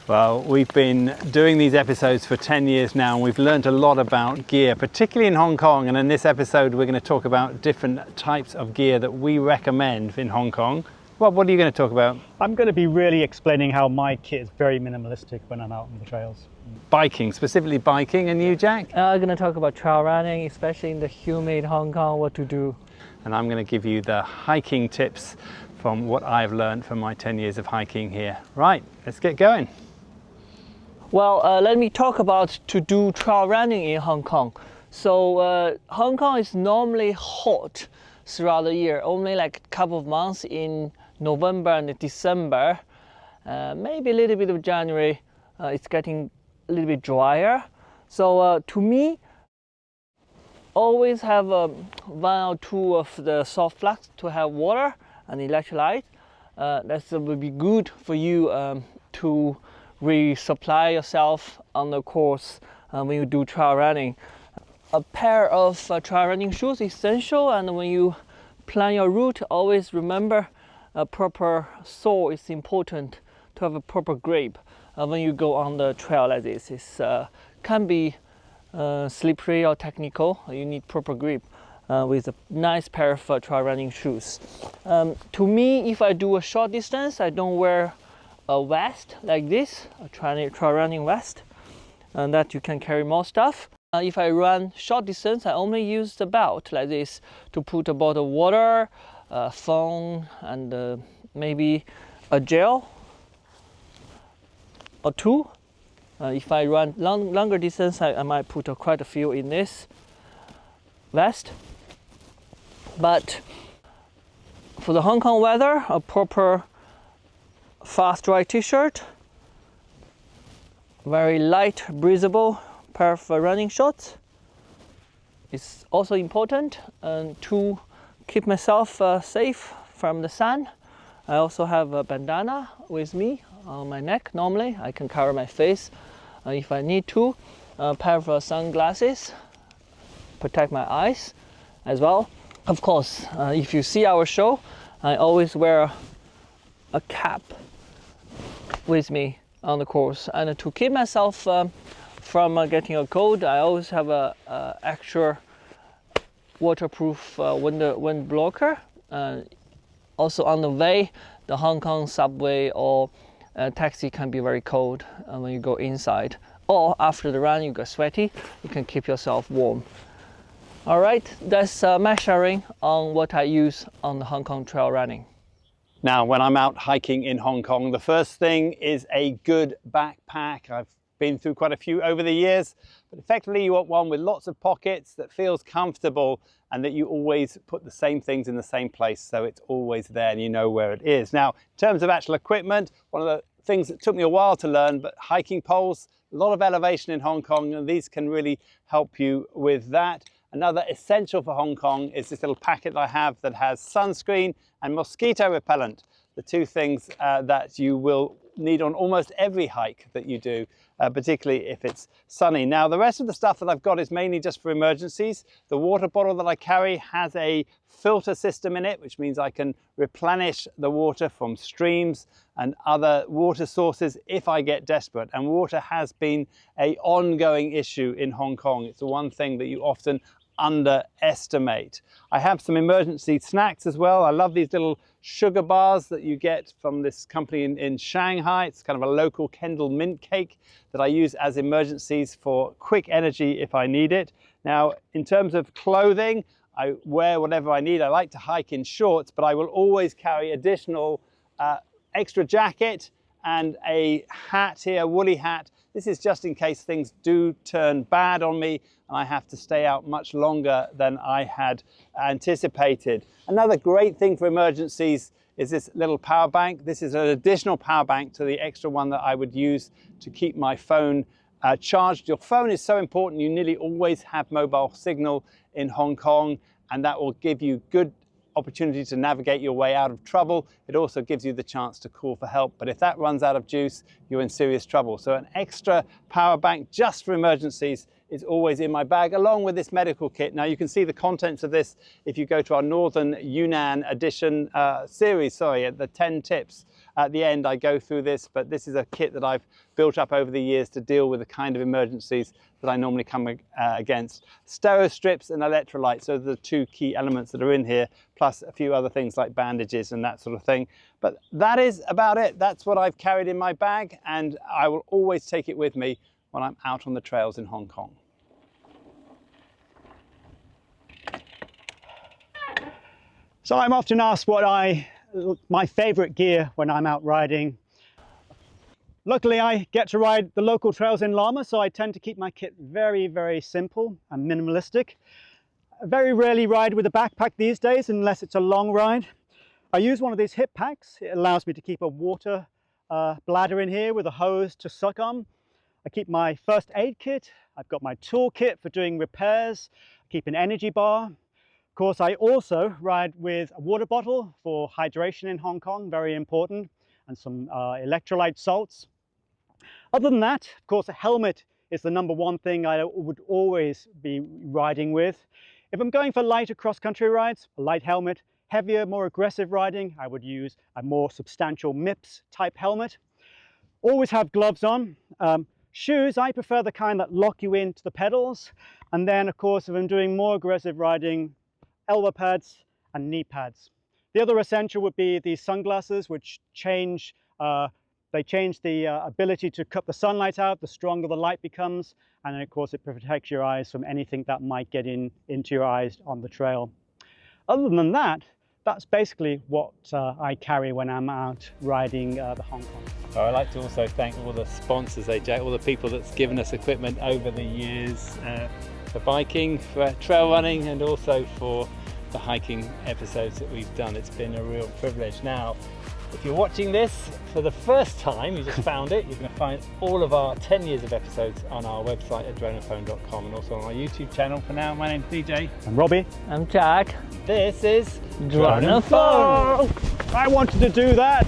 Well, we've been doing these episodes for 10 years now, and we've learned a lot about gear, particularly in Hong Kong. And in this episode, we're going to talk about different types of gear that we recommend in Hong Kong. Well, what are you going to talk about? I'm going to be really explaining how my kit is very minimalistic when I'm out on the trails. Biking, specifically biking, and you, Jack? I'm going to talk about trail running, especially in the humid Hong Kong, what to do. And I'm going to give you the hiking tips from what I've learned from my 10 years of hiking here. Right, let's get going. Well, let me talk about to do trail running in Hong Kong. So Hong Kong is normally hot throughout the year, only like a couple of months in November and December, maybe a little bit of January, it's getting a little bit drier. So to me, always have one or two of the soft flask to have water and electrolyte. That will be good for you to resupply yourself on the course when you do trail running. A pair of trail running shoes is essential, and when you plan your route, always remember a proper sole is important to have a proper grip. When you go on the trail like this, it can be slippery or technical. You need proper grip with a nice pair of trail running shoes. To me, if I do a short distance, I don't wear a vest like this, a trail running vest, and that you can carry more stuff. If I run short distance, I only use the belt like this to put a bottle of water, phone, and maybe a gel or two. If I run longer distance, I might put quite a few in this vest. But for the Hong Kong weather, a proper fast dry t-shirt, very light breathable pair of running shorts is also important to keep myself safe from the sun. I also have a bandana with me on my neck. Normally I can cover my face if I need to. A pair of sunglasses protect my eyes as well. Of course, if you see our show, I always wear a cap with me on the course, and to keep myself from getting a cold, I always have a extra waterproof wind blocker. Also on the way, the Hong Kong subway or taxi can be very cold when you go inside, or after the run you get sweaty, you can keep yourself warm. All right, that's my sharing on what I use on the Hong Kong trail running. Now, when I'm out hiking in Hong Kong, the first thing is a good backpack. I've been through quite a few over the years, but effectively you want one with lots of pockets that feels comfortable and that you always put the same things in the same place, so it's always there and you know where it is. Now, in terms of actual equipment, one of the things that took me a while to learn, but hiking poles, a lot of elevation in Hong Kong, and these can really help you with that. Another essential for Hong Kong is this little packet I have that has sunscreen and mosquito repellent, the two things that you will need on almost every hike that you do, particularly if it's sunny. Now, the rest of the stuff that I've got is mainly just for emergencies. The water bottle that I carry has a filter system in it, which means I can replenish the water from streams and other water sources if I get desperate. And water has been an ongoing issue in Hong Kong. It's the one thing that you often underestimate. I have some emergency snacks as well. I love these little sugar bars that you get from this company in Shanghai. It's kind of a local Kendall mint cake that I use as emergencies for quick energy if I need it. Now, in terms of clothing, I wear whatever I need. I like to hike in shorts, but I will always carry additional extra jacket and a hat here, a woolly hat. This is just in case things do turn bad on me and I have to stay out much longer than I had anticipated. Another great thing for emergencies is this little power bank. This is an additional power bank to the extra one that I would use to keep my phone charged. Your phone is so important. You nearly always have mobile signal in Hong Kong, and that will give you good opportunity to navigate your way out of trouble. It also gives you the chance to call for help, but if that runs out of juice, you're in serious trouble. So an extra power bank just for emergencies is always in my bag, along with this medical kit. Now you can see the contents of this if you go to our Northern Yunnan edition series, at the 10 tips. At the end I go through this, but this is a kit that I've built up over the years to deal with the kind of emergencies that I normally come against. Stereo strips and electrolytes, so the two key elements that are in here, plus a few other things like bandages and that sort of thing. But that is about it. That's what I've carried in my bag, and I will always take it with me when I'm out on the trails in Hong Kong. So I'm often asked what my favorite gear when I'm out riding. Luckily, I get to ride the local trails in Lama, so I tend to keep my kit very, very simple and minimalistic. I very rarely ride with a backpack these days unless it's a long ride. I use one of these hip packs. It allows me to keep a water bladder in here with a hose to suck on. I keep my first aid kit. I've got my toolkit for doing repairs. I keep an energy bar. Of course, I also ride with a water bottle for hydration in Hong Kong, very important, and some electrolyte salts. Other than that, of course, a helmet is the number one thing I would always be riding with. If I'm going for lighter cross-country rides, a light helmet. Heavier, more aggressive riding, I would use a more substantial MIPS type helmet. Always have gloves on. Shoes, I prefer the kind that lock you into the pedals. And then, of course, if I'm doing more aggressive riding, elbow pads and knee pads. The other essential would be these sunglasses, which change the ability to cut the sunlight out, the stronger the light becomes. And then, of course, it protects your eyes from anything that might get into your eyes on the trail. Other than that, that's basically what I carry when I'm out riding the Hong Kong. Oh, I'd like to also thank all the sponsors, AJ, all the people that's given us equipment over the years for biking, for trail running, and also for the hiking episodes that we've done. It's been a real privilege. Now, if you're watching this for the first time, you just found it, you're going to find all of our 10 years of episodes on our website at droneandphone.com and also on our YouTube channel. For now, my name's DJ. I'm Robbie. I'm Jack. This is Drone and Phone. I wanted to do that.